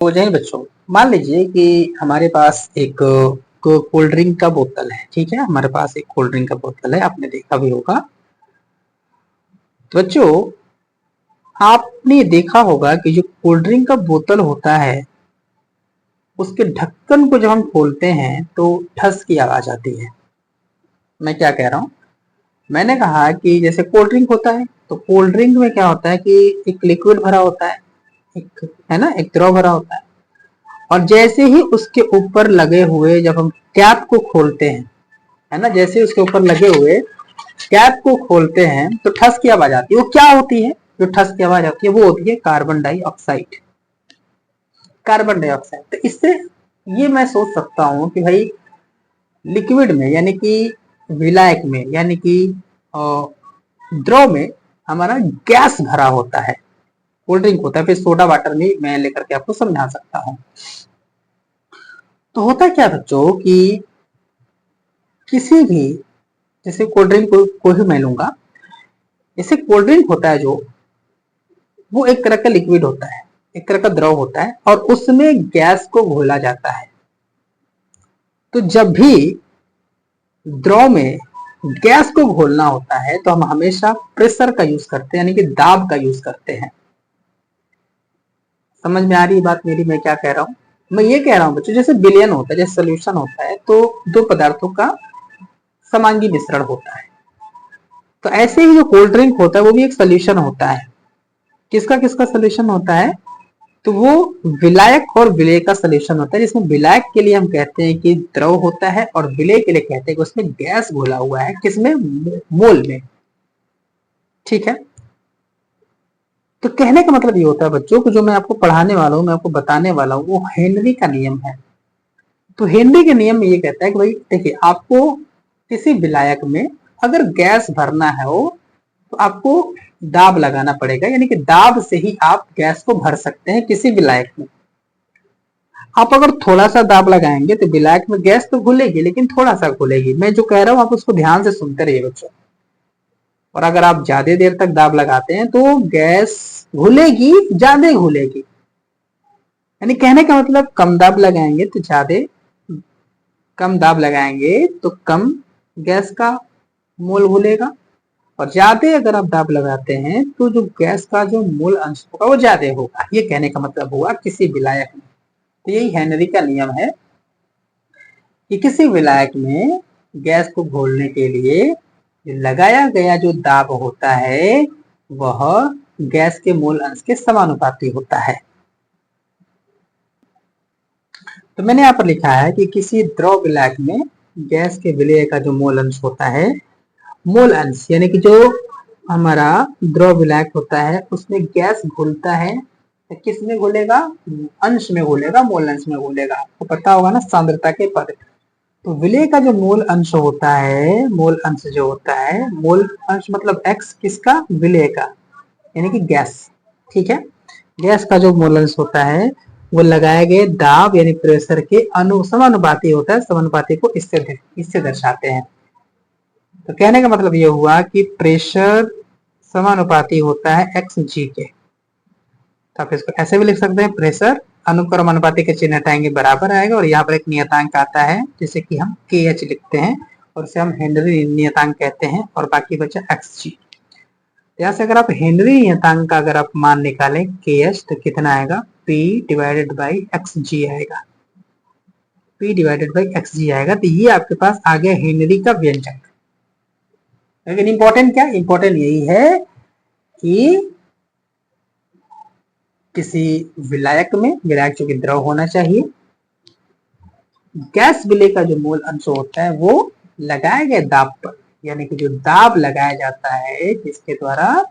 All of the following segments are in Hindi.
हो जाए बच्चों। मान लीजिए कि हमारे पास एक कोल्ड ड्रिंक का बोतल है, ठीक है। हमारे पास एक कोल्ड ड्रिंक का बोतल है, आपने देखा भी होगा। तो बच्चों, आपने देखा होगा कि जो कोल्ड ड्रिंक का बोतल होता है उसके ढक्कन को जब हम खोलते हैं तो ठस की आवाज आती है। मैं क्या कह रहा हूँ, मैंने कहा कि जैसे कोल्ड ड्रिंक होता है तो कोल्ड ड्रिंक में क्या होता है कि एक लिक्विड भरा होता है, एक है ना, एक द्रव भरा होता है। और जैसे ही उसके ऊपर लगे हुए जब हम कैप को खोलते हैं, है ना, जैसे ही उसके ऊपर लगे हुए कैप को खोलते हैं तो ठस की आवाज आती है। वो क्या होती है जो ठस की आवाज आती है? वो होती है कार्बन डाइऑक्साइड। Carbon dioxide. तो इससे ये मैं सोच सकता हूँ कि भाई लिक्विड में यानी कि विलायक में यानी कि द्रव में हमारा गैस भरा होता है। कोल्ड ड्रिंक होता है, फिर सोडा वाटर में मैं लेकर के आपको समझा सकता हूँ। तो होता क्या बच्चों कि किसी भी, जैसे कोल्ड ड्रिंक को ही मैं लूंगा, जैसे कोल्ड ड्रिंक होता है जो, वो एक तरह का लिक्विड होता है, एक तरह का द्रव होता है और उसमें गैस को घोला जाता है। तो जब भी द्रव में गैस को घोलना होता है तो हम हमेशा प्रेशर का यूज करते हैं, यानी कि दाब का यूज करते हैं। समझ में आ रही है बात मेरी, मैं क्या कह रहा हूँ? मैं ये कह रहा हूँ बच्चों, जैसे विलयन होता है, जैसे सोल्यूशन होता है, तो दो पदार्थों का समांगी मिश्रण होता है। तो ऐसे ही जो कोल्ड ड्रिंक होता है वो भी एक सोल्यूशन होता है। किसका किसका सोल्यूशन होता है? तो वो विलायक और विलेय का सोल्यूशन होता है, जिसमें विलायक के लिए हम कहते हैं कि द्रव होता है और विलेय के लिए कहते हैं कि उसमें गैस घोला हुआ है। किसमें? मोल में। ठीक है। तो कहने का मतलब ये होता है बच्चों कि जो मैं आपको पढ़ाने वाला हूँ, मैं आपको बताने वाला हूँ, वो हेनरी का नियम है। तो हेनरी के नियम में ये कहता है कि भाई देखिए, आपको किसी विलायक में अगर गैस भरना है हो तो आपको दाब लगाना पड़ेगा, यानी कि दाब से ही आप गैस को भर सकते हैं किसी विलायक में। आप अगर थोड़ा सा दाब लगाएंगे तो विलायक में गैस तो घुलेगी, लेकिन थोड़ा सा घुलेगी। मैं जो कह रहा हूं आप उसको ध्यान से सुनते रहिए बच्चों। और अगर आप ज्यादा देर तक दाब लगाते हैं तो गैस घुलेगी, ज्यादा घुलेगी। यानी कहने का मतलब कम दाब लगाएंगे तो ज्यादा, कम दाब लगाएंगे तो कम गैस का मोल घुलेगा, और ज्यादा अगर आप दाब लगाते हैं तो जो गैस का जो मोल अंश होगा वो ज्यादा होगा। ये कहने का मतलब हुआ किसी विलायक में। तो यही हेनरी का नियम है कि किसी विलायक में गैस को घोलने के लिए लगाया गया जो दाब होता है वह गैस के मोल अंश के समानुपाती होता है। तो मैंने यहाँ पर लिखा है कि किसी द्रव विलायक में गैस के विलय का जो मोल अंश होता है, मोल अंश यानी कि जो हमारा द्रव विलायक होता है उसमें गैस घुलता है, तो किस में घुलेगा? अंश में घुलेगा, मोल अंश में घुलेगा। आपको पता होगा ना सांद्रता के पद। तो विलय का जो मोल अंश होता है, मोल अंश जो होता है, मोल अंश मतलब x किसका? विलय का, यानी कि गैस। ठीक है। गैस का जो मोल अंश होता है वो लगाए गए दाब यानी प्रेशर के समानुपाती होता है। समानुपाती को इससे दर्शाते हैं। तो कहने का मतलब ये हुआ कि प्रेशर समानुपाती होता है एक्स जी के। तो आप इसको ऐसे भी लिख सकते हैं, प्रेशर अनुक्रम अनुपाती के चिन्ह हटाएंगे बराबर आएगा, और यहाँ पर एक नियतांक आता है जिसे कि हम के एच लिखते हैं और इसे हम हेनरी नियतांक कहते हैं, और बाकी बचा एक्स जी। यहाँ से अगर आप हेनरी नियतांक का अगर आप मान निकालें के एच तो कितना आएगा? P डिवाइडेड बाई एक्स जी आएगा। P डिवाइडेड बाई एक्स जी आएगा। तो ये आपके पास आ गया हेनरी का व्यंजक। लेकिन इंपॉर्टेंट क्या? इंपॉर्टेंट यही है कि किसी विलायक में, विलायक जो कि द्रव होना चाहिए, गैस विलय का जो मोल अंश होता है वो लगाए गए दाब पर, यानी कि जो दाब लगाया जाता है इसके द्वारा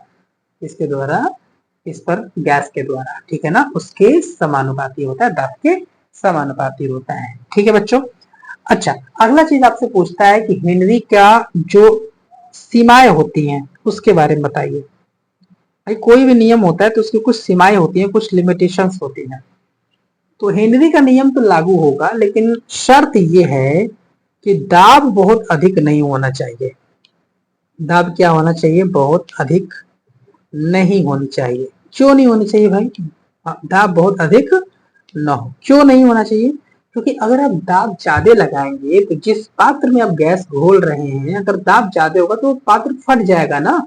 इस पर गैस के द्वारा, ठीक है ना, उसके समानुपाती होता है, दाब के समानुपाती होता है। ठीक है बच्चों। अच्छा, अगला चीज आपसे पूछता है कि हेनरी का जो सीमाएं होती हैं उसके बारे में बताइए। भाई कोई भी नियम होता है तो उसकी कुछ सीमाएं होती हैं, कुछ लिमिटेशंस होती हैं। तो हेनरी का नियम तो लागू होगा, लेकिन शर्त यह है कि दाब बहुत अधिक नहीं होना चाहिए। दाब क्या होना चाहिए? बहुत अधिक नहीं होनी चाहिए। क्यों नहीं होनी चाहिए भाई? दाब बहुत अधिक न हो। क्यों नहीं होना चाहिए? क्योंकि अगर आप दाब ज्यादा लगाएंगे तो जिस पात्र में आप गैस घोल रहे हैं, अगर दाब ज्यादा होगा तो पात्र फट जाएगा ना।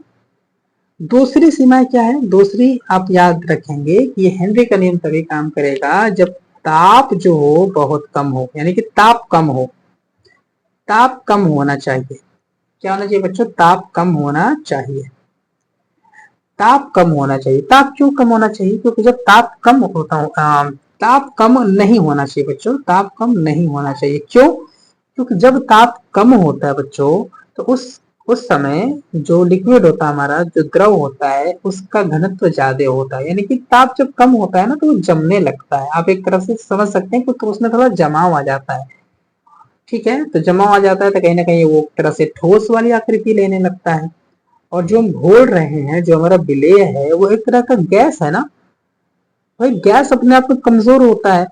दूसरी सीमा क्या है? दूसरी आप याद रखेंगे कि ये हेनरी का नियम तभी काम करेगा जब ताप जो हो बहुत कम हो, यानी कि ताप कम हो। ताप कम होना चाहिए। क्या होना चाहिए बच्चों? ताप कम होना चाहिए। ताप कम होना चाहिए। ताप क्यों कम होना चाहिए? क्योंकि जब ताप कम होता हो, ताप कम नहीं होना चाहिए बच्चों, ताप कम नहीं होना चाहिए। क्यों? क्योंकि जब ताप कम होता है बच्चों, तो उस समय जो लिक्विड होता है हमारा, जो द्रव होता है, उसका घनत्व ज्यादा होता है। यानी कि ताप जब कम होता है ना तो वो जमने लगता है। आप एक तरह से समझ सकते हैं कि तो उसमें थोड़ा जमाव आ जाता है। ठीक है, तो जमाव आ जाता है तो कहीं ना कहीं वो एक तरह से ठोस वाली आकृति लेने लगता है। और जो हम घोल रहे हैं, जो हमारा विलेय है, वो एक तरह का गैस है ना भाई। गैस अपने आप में कमजोर होता है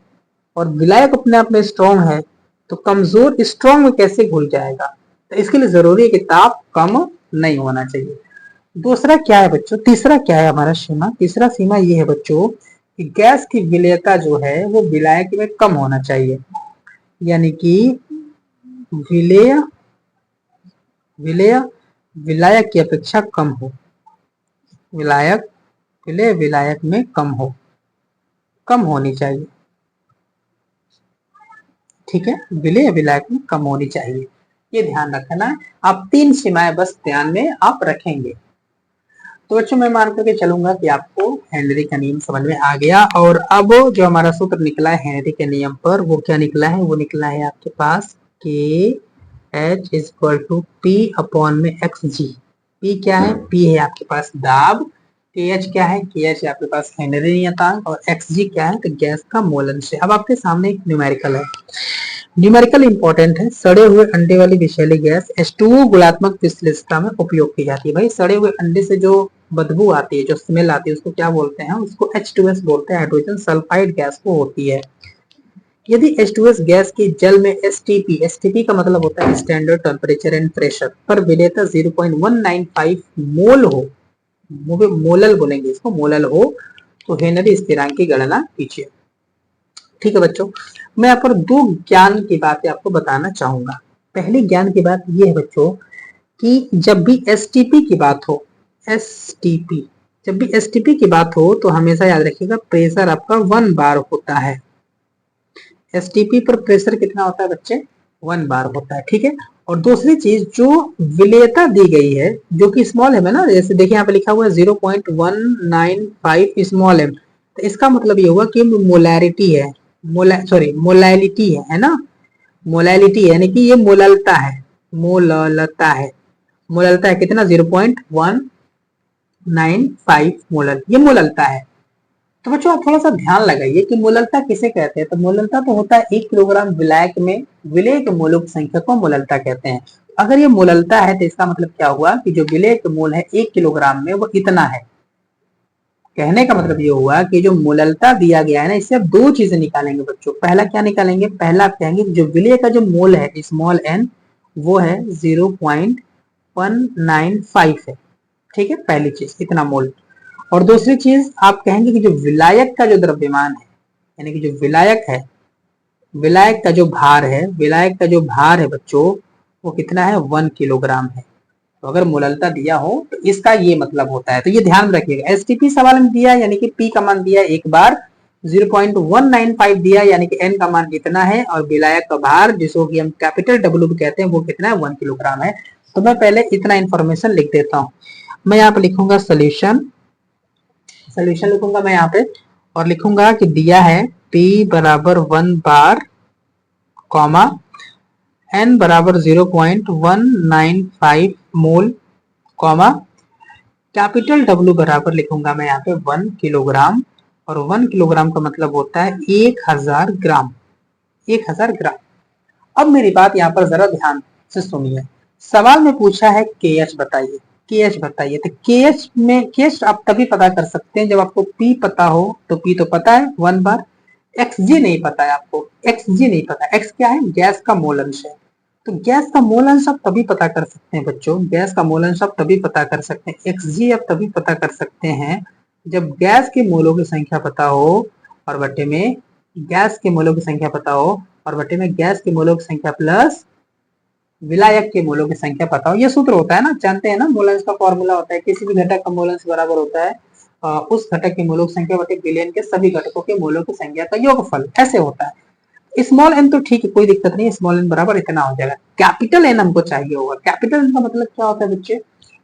और विलायक अपने आप में स्ट्रांग है, तो कमजोर स्ट्रांग में कैसे घुल जाएगा? तो इसके लिए जरूरी है कि ताप कम नहीं होना चाहिए। दूसरा क्या है बच्चों? तीसरा क्या है हमारा सीमा? तीसरा सीमा ये है बच्चों कि गैस की विलेयता जो है वो विलायक में कम होना चाहिए। यानी कि विलेय विलेय विलायक की अपेक्षा कम हो। विलायक विलेय विलायक में कम होनी चाहिए। ठीक है, विलेय विलायक में कम होनी चाहिए, ये ध्यान रखना है। आप 3 सीमाएं बस ध्यान में आप रखेंगे। तो बच्चों मैं मान करके चलूंगा कि आपको हेनरी का नियम समझ में आ गया। और अब जो हमारा सूत्र निकला है हेनरी के नियम पर, वो क्या निकला है? वो निकला है आपके पास K H is equal to P upon में एक्स जी। पी क्या है? पी है आपके पास दाब। के एच क्या है? के एच है आपके पास हेनरी नियतांक। और एक्स जी क्या है? तो गैस का मोलंश है। अब आपके सामने एक न्यूमेरिकल है। न्यूमेरिकल इंपॉर्टेंट है। सड़े हुए अंडे वाली विषैली गैस H2O गुणात्मक विश्लेषता में उपयोग की जाती है। भाई सड़े हुए अंडे से जो बदबू आती है, जो स्मेल आती है, उसको क्या बोलते हैं? उसको H2S बोलते हैं, हाइड्रोजन सल्फाइड गैस को होती है। यदि H2S गैस की जल में STP का मतलब होता है स्टैंडर्ड टेम्परेचर एंड प्रेशर पर विलेयता 0.195 मोल हो, मोलल बोलेंगे इसको, मोलल हो, तो हेनरी स्थिरांक की गणना कीजिए। ठीक है बच्चों, मैं यहाँ पर 2 ज्ञान की बातें आपको बताना चाहूंगा। पहली ज्ञान की बात यह है बच्चों कि जब भी एसटीपी की बात हो, एसटीपी जब भी एसटीपी की बात हो तो हमेशा याद रखिएगा प्रेशर आपका 1 बार होता है। एसटीपी पर प्रेशर कितना होता है बच्चे? 1 बार होता है। ठीक है, और दूसरी चीज जो विलेयता दी गई है, जो कि स्मॉल एम है ना, जैसे देखिए यहाँ पे लिखा हुआ है 0.195 स्मॉल एम, तो इसका मतलब ये हुआ कि मोलैरिटी है, मोलैलिटी है ना, मोलैलिटी यानी कि ये मोललता है, मोललता है, मोललता है कितना? 0.195 मोलल, ये मोललता है। तो बच्चों आप थोड़ा सा ध्यान लगाइए कि मोललता किसे कहते हैं। तो मोललता तो होता है 1 किलोग्राम विलायक में विलेय के मोलों की संख्या को मोललता कहते हैं। अगर ये मोललता है तो इसका मतलब क्या हुआ कि जो विलेय के मोल है 1 किलोग्राम में वो इतना है। कहने का मतलब ये हुआ कि जो मोललता दिया गया है ना, इससे आप 2 चीजें निकालेंगे बच्चों। पहला क्या निकालेंगे? पहला आप कहेंगे जो विलेय का जो मोल है स्मॉल एन, वो है 0.195 है। ठीक है, पहली चीज इतना मोल। और दूसरी चीज आप कहेंगे कि जो विलायक का जो द्रव्यमान है, यानी कि जो विलायक है, विलायक का जो भार है, विलायक का जो भार है बच्चों, वो कितना है? 1 किलोग्राम है। तो अगर मोललता दिया हो तो इसका ये मतलब होता है, तो ये ध्यान रखिएगा। एसटीपी सवाल में दिया यानी कि पी का मान दिया 1 बार, 0.195 दिया यानी कि एन का मान इतना है, और विलायक का भार जिसको कि हम कैपिटल डब्ल्यू कहते हैं वो कितना है? 1 किलोग्राम है। तो मैं पहले इतना इंफॉर्मेशन लिख देता हूँ। मैं यहाँ पे लिखूंगा सोल्यूशन लिखूंगा मैं यहाँ पे, और लिखूंगा कि दिया है P बराबर 1 बार, कॉमा N बराबर 0.195 मोल, कॉमा कैपिटल W बराबर लिखूंगा मैं यहाँ पे 1 किलोग्राम, और 1 किलोग्राम का मतलब होता है 1000 ग्राम, 1000 ग्राम। अब मेरी बात यहाँ पर जरा ध्यान से सुनिए। सवाल में पूछा है के एच बताइए, के एच बताइए। तो के एच में, के एच आप तभी पता कर सकते हैं जब आपको पी पता हो। तो पी तो पता है 1 बार, एक्स जी नहीं पता है आपको, एक्स जी नहीं पता। एक्स क्या है? गैस का मोल अंश है। तो गैस का मोल अंश आप तभी पता कर सकते हैं बच्चों, गैस का मोल अंश आप तभी पता कर सकते हैं, एक्स जी आप तभी पता कर सकते हैं जब गैस के मोलों की संख्या पता हो और बटे में गैस के मोलों की संख्या पता हो और बटे में गैस के मोलों की संख्या प्लस विलायक के मोलों की संख्या पता हो। ये सूत्र होता है ना, जानते हैं ना, मोलेंस का फॉर्मूला होता है, किसी भी घटक का मोलेंस बराबर होता है उस घटक की मोलों की संख्या बटे बिलियन के सभी घटकों के मोलों की संख्या का योगफल। ऐसे होता है। स्मॉल एन तो ठीक है, कोई दिक्कत नहीं, स्मॉल एन बराबर इतना हो जाएगा। कैपिटल एन हमको चाहिए होगा। कैपिटल एन का मतलब क्या होता है बच्चे?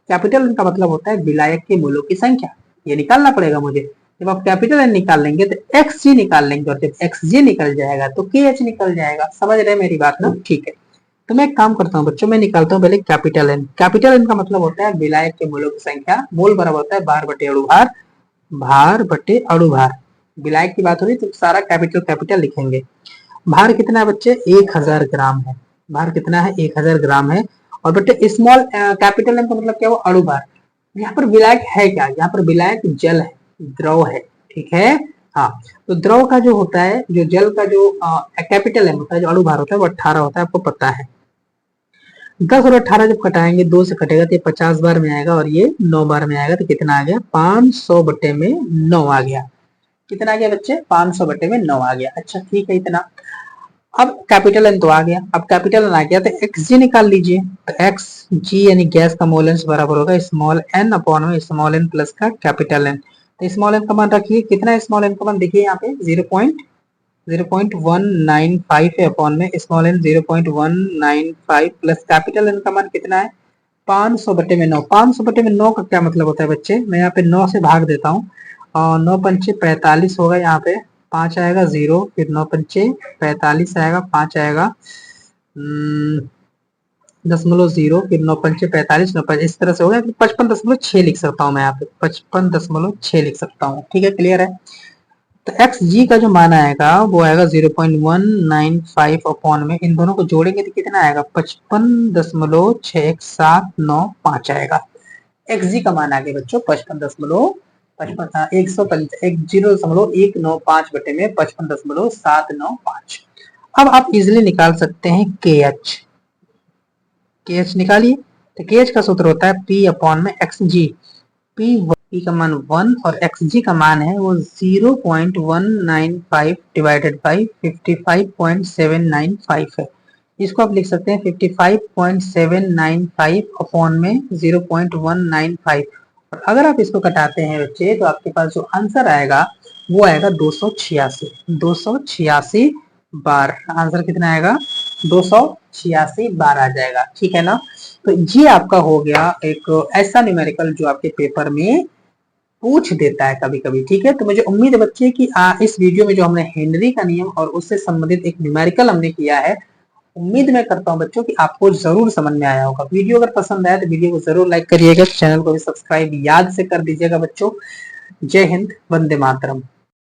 कैपिटल एन का मतलब होता है विलायक के मोलों की संख्या। ये निकालना पड़ेगा मुझे। जब आप कैपिटल एन निकाल लेंगे तो एक्स जी निकाल लेंगे, और जब एक्स जी निकल जाएगा तो के एच निकल जाएगा। समझ रहे हैं मेरी बात ना? ठीक है, तो मैं एक काम करता हूँ बच्चों, मैं निकालता हूँ पहले कैपिटल एन। कैपिटल एन का मतलब होता है विलायक के मोलों की संख्या। मोल बराबर होता है भार बटे अणुभार, भार बटे अणुभार। विलायक की बात हो रही तो सारा कैपिटल कैपिटल लिखेंगे। भार कितना है बच्चे? 1000 ग्राम है। भार कितना है? 1000 ग्राम है। और बटे स्मॉल कैपिटल एन का मतलब क्या हुआ? अणुभार। यहाँ पर विलायक है क्या? यहाँ पर विलायक जल है, द्रव है। ठीक है, हाँ। तो द्रव का जो होता है, जो जल का जो कैपिटल एन होता है, जो अणुभार होता है, वो 18 होता है, आपको पता है। 10 और 18 जब कटाएंगे, 2 से कटेगा तो ये 50 बार में आएगा और ये 9 बार में आएगा, तो कितना आ गया? 500 बटे में 9 आ गया। कितना आ गया बच्चे? 500 बटे में 9 आ गया। अच्छा ठीक है, इतना। अब कैपिटल एन तो आ गया। अब कैपिटल एन आ गया तो एक्स जी निकाल लीजिए। तो एक्स जी यानी गैस का मोलेंस बराबर होगा स्मॉल एन अपॉन में स्मॉल एन प्लस का कैपिटल एन। तो स्मॉल एन का मान रखिए, कितना है स्मॉल एन का मान? देखिए यहाँ पे 0.195 है अपॉन में small n 0.195 plus capital n का मान कितना है? 500 बटे में 9। 500 बटे में 9 का क्या मतलब होता है बच्चे? मैं यहाँ पे 9 से भाग देता हूँ, और 9 पंचे 45 होगा, यहाँ पे 5 आएगा 0, फिर 9 पंचे 45 आएगा, 5 आएगा 0.0, फिर 9 पंचे 45, 9 पंचे इस तरह से हो गया। 55.6 लिख सकता हूँ मैं यहाँ पे, 55.6 लिख सकता हूँ। ठीक है, क्लियर है? तो एक्स जी का जो मान आएगा वो आएगा 0.195 अपॉन में, इन दोनों को जोड़ेंगे तो कितना आएगा? 55.6175 आएगा। एक्स जी का मान आ गया बच्चों 0.195 बटे में 55.795। अब आप इजिली निकाल सकते हैं के एच। के एच निकालिए। तो के एच का सूत्र होता है पी अपॉन में एक्स जी। पी का मान 1 और एक्स जी का मान है वो 0.195 डिवाइडेड बाई 55.795 है। इसको आप लिख सकते हैं 55.795 अपॉन में 0.195। और अगर आप इसको कटाते हैं बच्चे तो आपके पास जो आंसर आएगा वो आएगा 286 बार। आंसर कितना आएगा? 286 बार आ जाएगा। ठीक है ना? तो ये आपका हो गया एक ऐसा न्यूमेरिकल जो आपके पेपर में पूछ देता है कभी कभी। ठीक है, तो मुझे उम्मीद है बच्चे कि इस वीडियो में जो हमने हेनरी का नियम और उससे संबंधित एक न्यूमेरिकल हमने किया है, उम्मीद मैं करता हूं बच्चों कि आपको जरूर समझ में आया होगा। वीडियो अगर पसंद आया तो वीडियो को जरूर लाइक करिएगा, चैनल को भी सब्सक्राइब याद से कर दीजिएगा बच्चों। जय हिंद, वंदे मातरम।